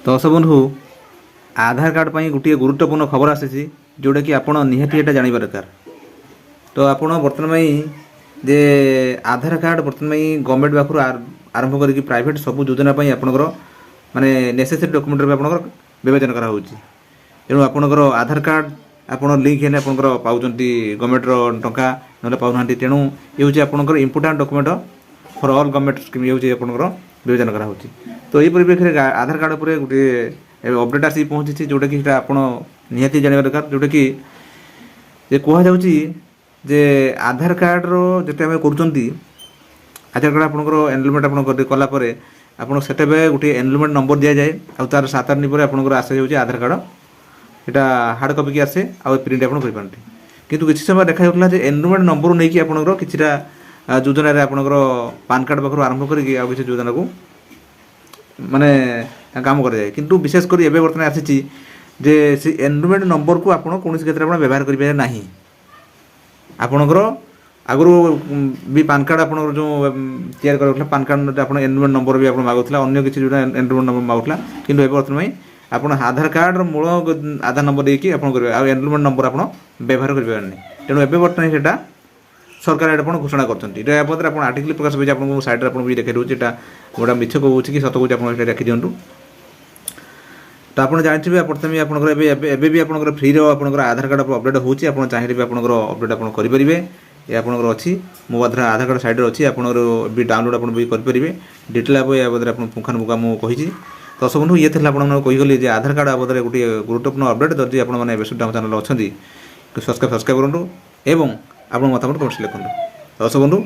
दर्शक बंधु आधार कार्ड पर गोटे गुरुत्वपूर्ण खबर आसी जोटा कि आपड़ निहाती यहाँ जानवा दरकार। तो आपड़ बर्तमान जे आधार कार्ड बर्तमान गवर्नमेंट पाखु आरंभ करके प्राइवेट सब योजना आपंकर माने नेसेसरी डॉक्यूमेंट आपंकर विवेचन करा तेणु आपंकर आधार कार्ड आप लिंक हेल्ले आपंकर पाँच गवर्नमेंट टंका ना पाऊना तेणु ये हूँ आपंकर important document for all government scheme ये हूँ आपंकर विवेचन करा तो ये परिप्रेक्षी में आधार कार्ड पर गोटे अपडेट आसिक पहुँची जोटा कि आप निहाती जानवा दरकार जोटा कि कहु जे आधार कार्ड रोटे आम कर आधार कार्ड आपंकर एनरोलमेंट आप कलापर आप गोटे एनरोलमेंट नंबर दि जाए आ तार 7 8 दिन पर आपंकर आसे हो आधार कार्ड यहाँ हार्ड कपी की आसे आ प्रिंट आप करते किंतु किसी समय देखा एनरोलमेंट नंबर नहीं कि आपंकर किसी योजन आपंकर पान कार्ड पाखु आरंभ करके आ किसी योजना को माने काम कर जाए किंतु विशेषकर एवं बर्तमान आसी जे से एनरोलमेंट नंबर को आप कौन क्षेत्र में व्यवहार करें ना आपणकर आगु भी पान कार्ड आप जो तैयार कर पान कार्ड आप एनरोलमेंट नंबर भी आप मागुला अन्य किसी जो एनरोलमेंट नंबर मागुला कि बर्तमान आप आधार कार्ड मूल आधार नंबर देकी आप एनरोलमेंट नंबर आप व्यवहार करें तेणु एवं बर्तमान से सरकार यहाँ घोषणा कर आर्टिकल प्रकाश पाई आपको साइड भी देखा दूसरी गोटा मिछ कहूँ कि सत कहूँ आप देखी दिंटू तो आप जानते प्रथम आपंकर भी आपंकर फ्री आपंकर आधार कार्ड अपडेट होची आप चाहिए भी आपंकर अपडेट आप करेंगे ये आपंकर अच्छी मो आधार कार्ड साइड अच्छी आपंकर भी डाउनलोड आप भी करेंगे डिटेल आप या बदले आप पुंखानुपुखा मुझे कही दर्शक बंधु ये कहीगली आधार कार्ड बदले गोटे गुरुत्वपूर्ण अपडेट जदि आपने बेसुद्धा चैनल अच्छा सब्सक्राइब करूँ एवं आप मतामत कमेंट्स लिखुँ दर्शक बंधु